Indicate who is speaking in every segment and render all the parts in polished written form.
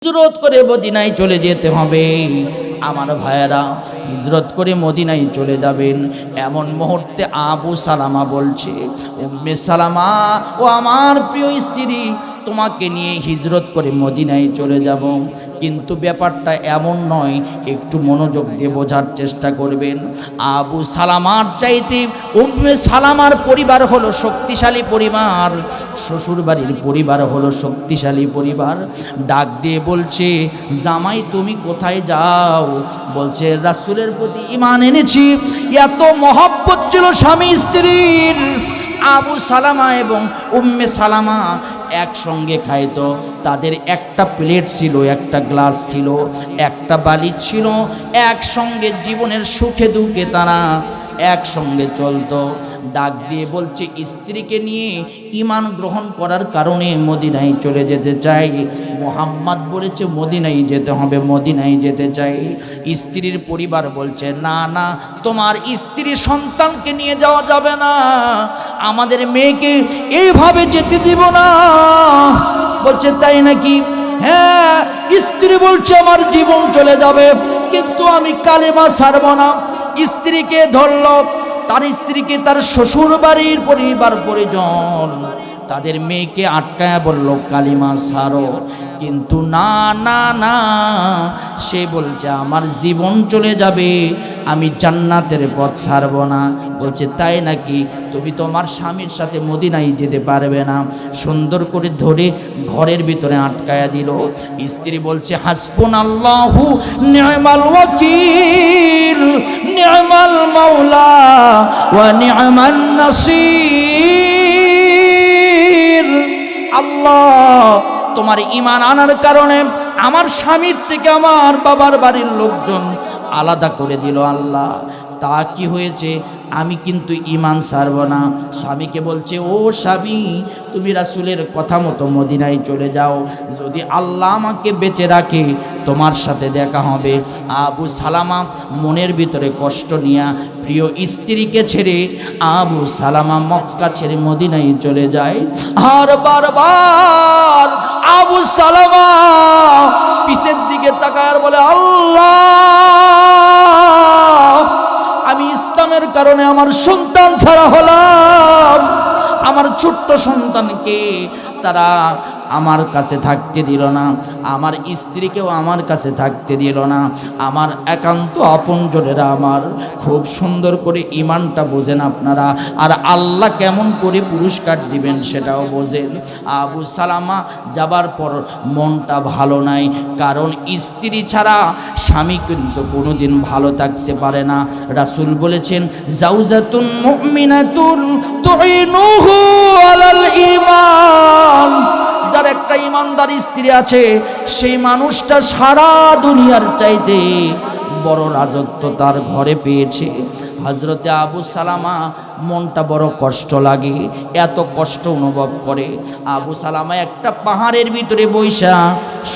Speaker 1: হিজরত করে মদিনায় চলে যেতে হবে। আমার ভাইয়েরা, হিজরত করে মদিনায় চলে যাবেন। এমন মুহূর্তে আবু সালামা বলছে, উম্মে সালামা, ও আমার প্রিয় স্ত্রী, তোমাকে নিয়ে হিজরত করে মদিনায় চলে যাব। কিন্তু ব্যাপারটা এমন নয়, একটু মনোযোগ দিয়ে বোঝার চেষ্টা করবেন। আবু সালামার চাইতে উম্মে সালামার পরিবার হলো শক্তিশালী পরিবার, শ্বশুরবাড়ির পরিবার হলো শক্তিশালী পরিবার। ডাক দিয়ে বলছে, জামাই তুমি কোথায় যাও? বলছে, রাসূলের প্রতি ঈমান এনেছি। এত মহব্বত ছিল স্বামী স্ত্রীর। আবু সালামা এবং উম্মে সালামা একসঙ্গে খাইতো। তাদের একটা প্লেট ছিল, একটা গ্লাস ছিল, একটা বালিশ ছিল। একসঙ্গে জীবনের সুখে দুঃখে তারা একসঙ্গে চলতো। ডাক দিয়ে বলছে, স্ত্রীকে নিয়ে ঈমান গ্রহণ করার কারণে মদিনায় চলে যেতে চাই। মুহাম্মদ বলেছে মদিনায় যেতে হবে, মদিনায় যেতে চাই। স্ত্রীর পরিবার বলছে, না না, তোমার স্ত্রী সন্তানকে নিয়ে যাওয়া যাবে না, আমাদের মেয়েকে এইভাবে যেতে দিব না। বলছে, তাই নাকি? হ্যাঁ। স্ত্রী বলছে, আমার জীবন চলে যাবে, কিন্তু আমি কালেমা ছাড়ব না। স্ত্রীকে ধরল, তার স্ত্রীকে তার শ্বশুর বাড়ির পরিবার পরিজন তাদের মেয়েকে আটকায়া বলল, কালিমা ছাড়ো। কিন্তু না না না, সে বলছে আমার জীবন চলে যাবে, আমি জান্নাতের পথ ছাড়ব না। বলছে, তাই নাকি? তুমি তোমার স্বামীর সাথে মদিনায় যেতে পারবে না। সুন্দর করে ধরে ঘরের ভিতরে আটকায়া দিল। স্ত্রী বলছে, হাসবুনাল্লাহু নি'মাল ওয়াকিল, নি'মাল মাওলা ওয়া নি'মান নাসির। আল্লাহ, তোমার ঈমান আনার কারণে আমার স্বামীর থেকে আমার বাবার বাড়ির লোকজন আলাদা করে দিল। আল্লাহ, তা কি হয়েছে? আমি কিন্তু ঈমান ছাড়ব না। স্বামীকে বলছে, ও স্বামী, তুমি রাসূলের কথা মতো মদিনায় চলে যাও, যদি আল্লাহ আমাকে বেঁচে রাখে তোমার সাথে দেখা হবে। আবু সালামা মনের ভিতরে কষ্ট নিয়ে প্রিয় স্ত্রীকে ছেড়ে আবু সালামা মক্কা ছেড়ে মদিনায় চলে যায়। আর বারবার আবু সালামা পিছের দিকে তাকায় আর বলে, আল্লাহ, আমি ইসলামের কারণে আমার সন্তান ছাড়া হলাম। আমার ছোট্ট সন্তানকে তারা আমার কাছে থাকতে দিল না, আমার স্ত্রীকেও আমার কাছে থাকতে দিল না। আমার একান্ত আপনজনেরা আমার খুব সুন্দর করে ঈমানটা বোঝেন আপনারা, আর আল্লাহ কেমন করে পুরস্কার দিবেন সেটাও বোঝেন। আবু সালামা যাবার পর মনটা ভালো নাই, কারণ স্ত্রী ছাড়া স্বামী কিন্তু কোনোদিন ভালো থাকতে পারে না। রাসূল বলেছেন, জাওজাতুন মুমিনাতুন তুইনুহু আলাল ঈমান। যার একটা ইমানদার স্ত্রী আছে, সেই মানুষটা সারা দুনিয়ার চাইতে বড় রাজত্ব তার ঘরে পেয়েছে। হযরতে আবু সালামা মনটা বড় কষ্ট লাগে, এত কষ্ট অনুভব করে। আবু সালামা একটা পাহাড়ের ভিতরে বৈশা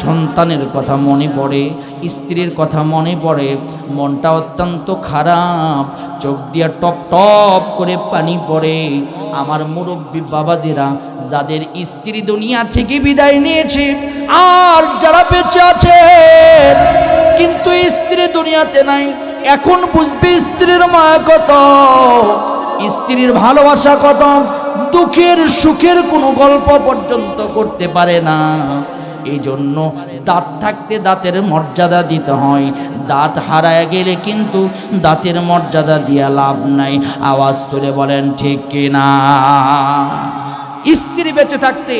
Speaker 1: সন্তানের কথা মনে পড়ে, স্ত্রীর কথা মনে পড়ে, মনটা অত্যন্ত খারাপ, চোখ দিয়ে টপ টপ করে পানি পড়ে। আমার মুরব্বী বাবাজিরা, যাদের স্ত্রী দুনিয়া থেকে বিদায় নিয়েছে আর যারা বেঁচে আছে কিন্তু স্ত্রী দুনিয়াতে নাই, এখন বুঝবে স্ত্রীর মায়া কত, স্ত্রীর ভালোবাসা কত। দুঃখের সুখের কোনো গল্প পর্যন্ত করতে পারে না। এই জন্য দাঁত থাকতে দাঁতের মর্যাদা দিতে হয়, দাঁত হারায় গেলে কিন্তু দাঁতের মর্যাদা দিয়া লাভ নাই। আওয়াজ তুলে বলেন ঠিক কিনা? স্ত্রী বেঁচে থাকতে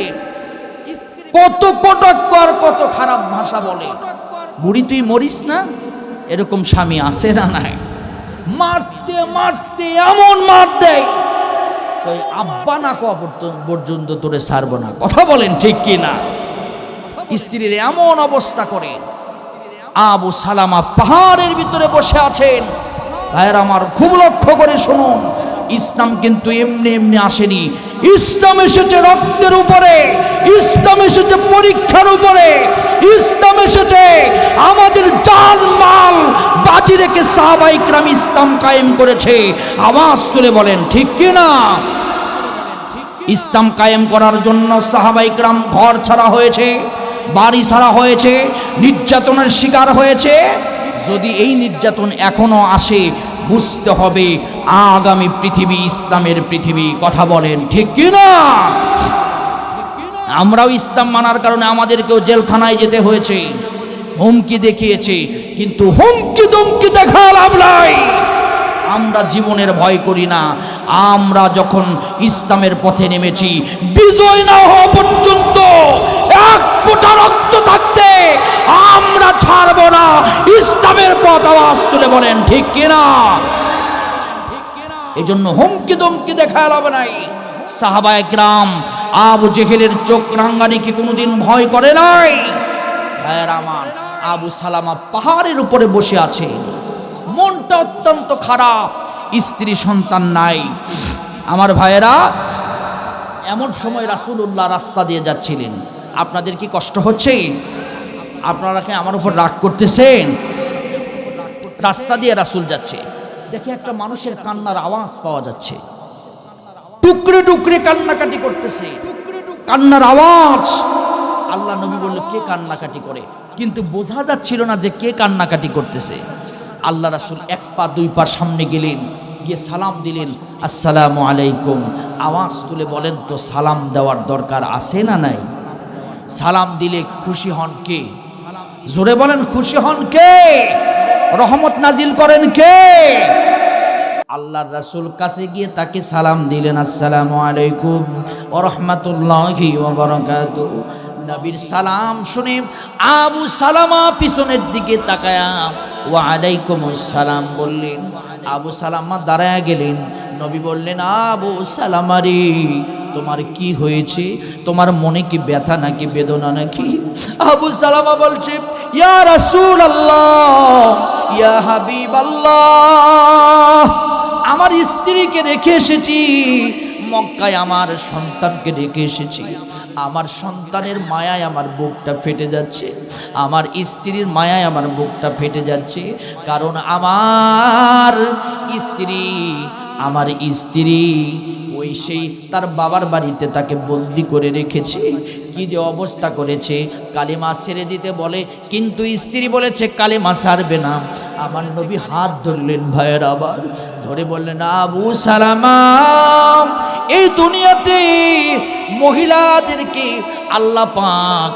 Speaker 1: কত কটাক্ষ আর কত খারাপ ভাষা বলে, বুড়ি তুই মরিস না, এরকম স্বামী আছে না নাই? মারতে মারতে এমন মার দেয়, ওই আব্বা না কোয়া পর্যন্ত তোরে ছাড়ব না। কথা বলেন ঠিক কিনা? স্ত্রীর এমন অবস্থা করে। আবু সালামা পাহাড়ের ভিতরে বসে আছেন। ভাইয়ের আমার, খুব লক্ষ্য করে শুনুন, ইসলাম কিন্তু এমনি এমনি আসেনি। ইসলাম এসেছে রক্তের উপরে, ইসলাম এসেছে পরীক্ষার উপরে, ইসলাম এসেছে আমাদের জান মাল বাজি রেখে সাহাবায়ে কিরাম ইসলাম কায়েম করেছে। আওয়াজ তুলে বলেন ঠিক কিনা? ইসলাম কায়েম করার জন্য সাহাবায়ে কিরাম ঘর ছাড়া হয়েছে, বাড়ি ছাড়া হয়েছে, নির্যাতনের শিকার হয়েছে। যদি এই নির্যাতন এখনো আসে, বুঝতে হবে আগামী পৃথিবী ইসলামের পৃথিবী। কথা বলেন ঠিক কি না? আমরাও ইসলাম মানার কারণে আমাদেরকেও জেলখানায় যেতে হয়েছে, হুমকি দেখিয়েছে, কিন্তু হুমকি দমকি দেখা লাভ নাই। আমরা জীবনের ভয় করি না। আমরা যখন ইসলামের পথে নেমেছি, বিজয় না হওয়া পর্যন্ত, এক ফোঁটা রক্ত থাকতে আমরা ছাড়ব না ইসলামের পথ। আওয়াজ তুলে বলেন ঠিক কিনা? এই জন্য হুমকি দমকি দেখা লাভ নাই। সাহাবায়ে কেরাম আবু জেহেলের চোখ রাঙ্গানিকে কোনোদিন ভয় করে নাই। ভাইয়ের আমার, আবু সালামা পাহাড়ের উপরে বসে আছে, মনটা অত্যন্ত খারাপ, স্ত্রী সন্তান নাই। আমার ভাইয়েরা, এমন সময় রাসূলুল্লাহ রাস্তা দিয়ে যাচ্ছিলেন। আপনাদের কি কষ্ট হচ্ছে? আপনারা কি আমার উপর রাগ করতেছেন? রাস্তা দিয়ে রাসূল যাচ্ছে, দেখে একটা মানুষের কান্নার আওয়াজ পাওয়া যাচ্ছে, টুকরে টুকরে কান্নাকাটি করতেছে, কান্নার আওয়াজ। আল্লাহ নবী বলল, কে কান্নাকাটি করে? কিন্তু বোঝা যাচ্ছিল না যে কে কান্নাকাটি করতেছে। আল্লাহ রাসূল এক পা দুই পা সামনে গেলেন, গিয়ে সালাম দিলেন, আসসালামু আলাইকুম। আওয়াজ তুলে বলেন তো, সালাম দেওয়ার দরকার আছে না নাই? সালাম দিলে খুশি হন কে? জোরে বলেন, খুশি হন কে? রহমত নাজিল করেন কে? আল্লাহর রাসূল কাছে গিয়ে তাকে সালাম দিলেন, আসসালামু আলাইকুম ওয়া রাহমাতুল্লাহি ওয়া বারাকাতুহু। নবীর সালাম শুনে আবু সালামা পিছনের দিকে তাকায়া ওয়া আলাইকুমুস সালাম বললেন। আবু সালামা দাঁড়ায়া গেলেন। নবী বললেন, আবু সালামা রে, তোমার কি হয়েছে? তোমার মনে কি ব্যথা নাকি বেদনা নাকি? আবু সালামা বলছে, ইয়া রাসূলুল্লাহ, ইয়া হাবিবাল্লাহ, আমার স্ত্রীকে রেখে এসেছি মক্কায়, আমার সন্তানকে রেখে এসেছি। আমার সন্তানের মায়ায় আমার বুকটা ফেটে যাচ্ছে, আমার স্ত্রীর মায়ায় আমার বুকটা ফেটে যাচ্ছে। কারণ আমার স্ত্রী ওই সেই তার বাবার বাড়িতে তাকে বন্দি করে রেখেছে। কি যে অবস্থা করেছে, কালেমা ছেড়ে দিতে বলে, কিন্তু স্ত্রী বলেছে কালেমা ছাড়বে না। আমার নবী হাত ধরলেন, ভাইয়ের আবার ধরে বললেন, আবু সালামা, এই দুনিয়াতে মহিলাদেরকে আল্লাহ পাক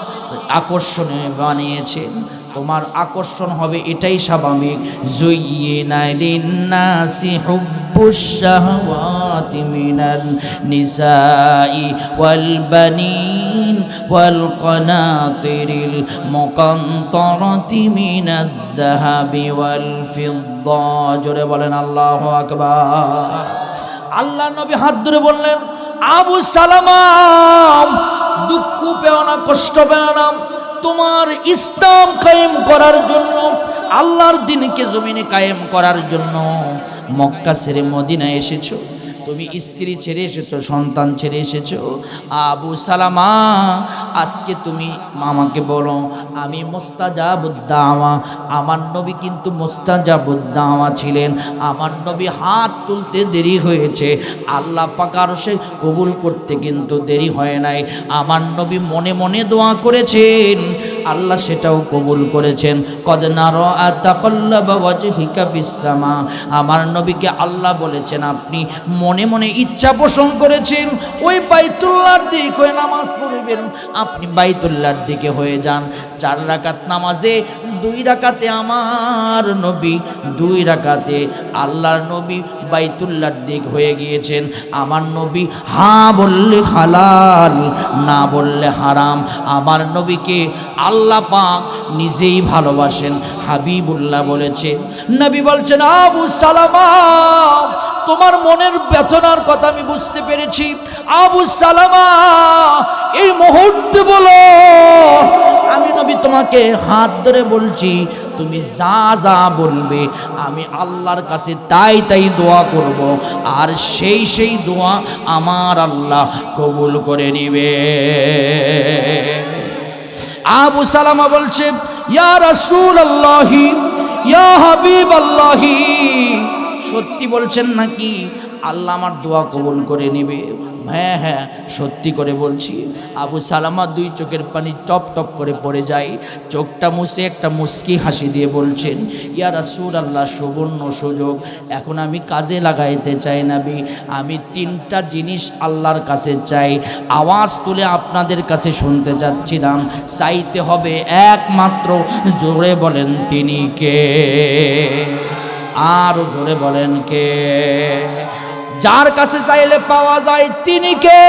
Speaker 1: আকর্ষণে বানিয়েছেন, তোমার আকর্ষণ হবে এটাই স্বাভাবিক। যুয়্যিনা লিন-নাসি হুব্বুশ শাহাওয়াতি মিনান নিসাই ওয়াল বানিন ওয়াল কানাতিরিল মুকান্তারাতি মিনাজ যাহাবি ওয়াল ফিদ্দা। জোরে বলেন আল্লাহু আকবার। আল্লাহ নবী হাত ধরে বললেন, আবু সালামা, দুঃখ পেও না, কষ্ট পেও না। তোমার ইসলাম কায়েম করার জন্য, আল্লাহর দ্বীনকে জমিনে কায়েম করার জন্য মক্কা ছেড়ে মদিনায় এসেছো। তুমি স্ত্রী ছেড়ে এসেছো, সন্তান ছেড়ে এসেছো। আবু সালামা, আজকে তুমি আমাকে বলো, আমি মুস্তাজাবুদ দাওয়া। আমার নবী কিন্তু মুস্তাজাবুদ দাওয়া ছিলেন। আমার নবী হাত তুলতে দেরি হয়েছে, আল্লাহ পাক আরশে কবুল করতে কিন্তু দেরি হয় নাই। আমার নবী মনে মনে দোয়া করেছেন, আল্লাহ সেটাও কবুল করেছেন। কদ নারা তাকাল্লাবা ওয়াজহিকা ফিস সামা। আমার নবীকে আল্লাহ বলেছেন, আপনি মনে মনে ইচ্ছা পোষণ করেছেন ওই বাইতুল্লাহর দিকে হয়ে নামাজ পড়বেন, আপনি বাইতুল্লাহর দিকে হয়ে যান। 4 রাকাত নামাজে 2 রাকাতে আমার নবী, 2 রাকাতে আল্লাহর নবী বাইতুল্লাহর দিক হয়ে গিয়েছেন। আমার নবী হ্যাঁ বললে হালাল, না বললে হারাম। আমার নবীকে আল্লাহ পাক নিজেই ভালোবাসেন, হাবিবুল্লাহ বলেছে। নবী বলছেন, আবু সালামা, তোমার মনের বেদনার কথা আমি বুঝতে পেরেছি। আবু সালামা, এই মুহূর্তে বলো, আমি নবী তোমাকে হাত ধরে বলছি, তুমি যা যা বলবে আমি আল্লাহর কাছে তাই তাই দোয়া করব, আর সেই দোয়া আমার আল্লাহ কবুল করে নিবে। আবু সালামা বলছে, ইয়া রাসূলুল্লাহি, ইয়া হাবিবাল্লাহি, সত্যি বলছেন নাকি? আল্লাহ আমার দোয়া কবুল করে নেবে। হ্যাঁ হ্যাঁ, সত্যি করে বলছি। আবু সালামা দুই চোখের পানি টপ টপ করে পড়ে যায়। চোখটা মুছে একটা মুস্কি হাসি দিয়ে বলছেন, ইয়া রাসূলুল্লাহ, সুবর্ণ সুযোগ, এখন আমি কাজে লাগাইতে চাই নবী। আমি তিনটা জিনিস আল্লাহর কাছে চাই, আওয়াজ তুলে আপনাদের কাছে শুনতে যাচ্ছিলাম। চাইতে হবে একমাত্র, জোরে বলেন তিনি কে? আর জোরে বলেন কে? যার কাছে চাইলে পাওয়া যায় তিনি কে?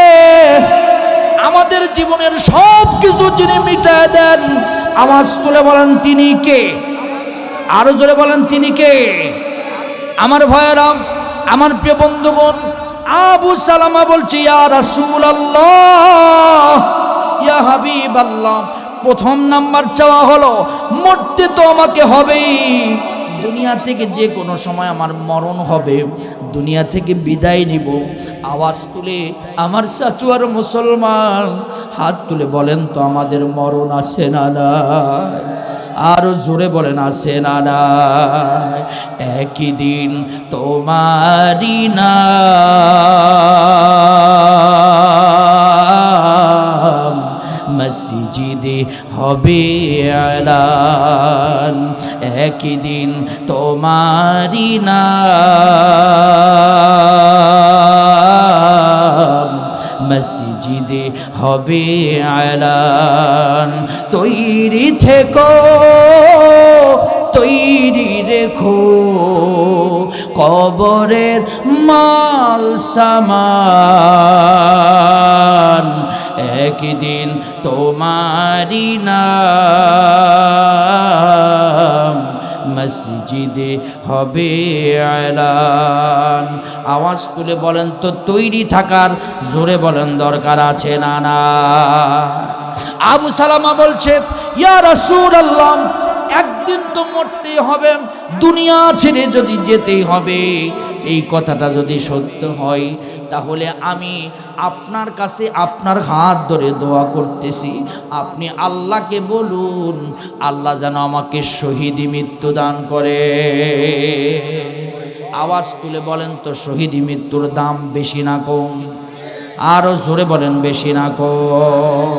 Speaker 1: আমাদের জীবনের সব কিছু যিনি মিটায় দেন, আওয়াজ তুলে বলেন তিনি কে? আরো জোরে বলেন তিনি কে? আমার ভাইয়েরা, আমার প্রিয় বন্ধুগণ, আবু সালামা বলছে, ইয়া রাসূলুল্লাহ, ইয়া হাবিবাল্লাহ, প্রথম নাম্বার চাওয়া হলো মরতে তো আমাকে হবেই। দুনিয়া থেকে যে কোনো সময় আমার মরণ হবে, দুনিয়া থেকে বিদায় নিব। আওয়াজ তুলে আমার সাচুয়ার মুসলমান হাত তুলে বলেন তো, আমাদের মরণ আছে না নাই? আরো জোরে বলেন, আছে না নাই? একই দিন তোমারি নাম মসজিদে হবে এলান, একই দিন তোমারি নাম মসজিদে হবে এলান। তৈরি থেকো, তৈরি রেখো, কবরের মাল সামান, একদিন তোমারি নাম মসজিদে হবে এলান। আওয়াজ তুলে বলেন তো, তৈরি থাকার জোরে বলেন দরকার আছে না না? আবু সালামা বলছে, ইয়া রাসূলুল্লাহ, একদিন তো মরতেই হবে, দুনিয়া ছেড়ে যদি যেতেই হবে, এই কথাটা যদি সত্য হয়, তাহলে আমি আপনার কাছে আপনার হাত ধরে দোয়া করতেছি, আপনি আল্লাহকে বলুন, আল্লাহ যেন আমাকে শহীদি মৃত্যু দান করে। আওয়াজ তুলে বলেন তো, শহীদি মৃত্যুর দাম বেশি না কম? আরো জোরে বলেন, বেশি না কম?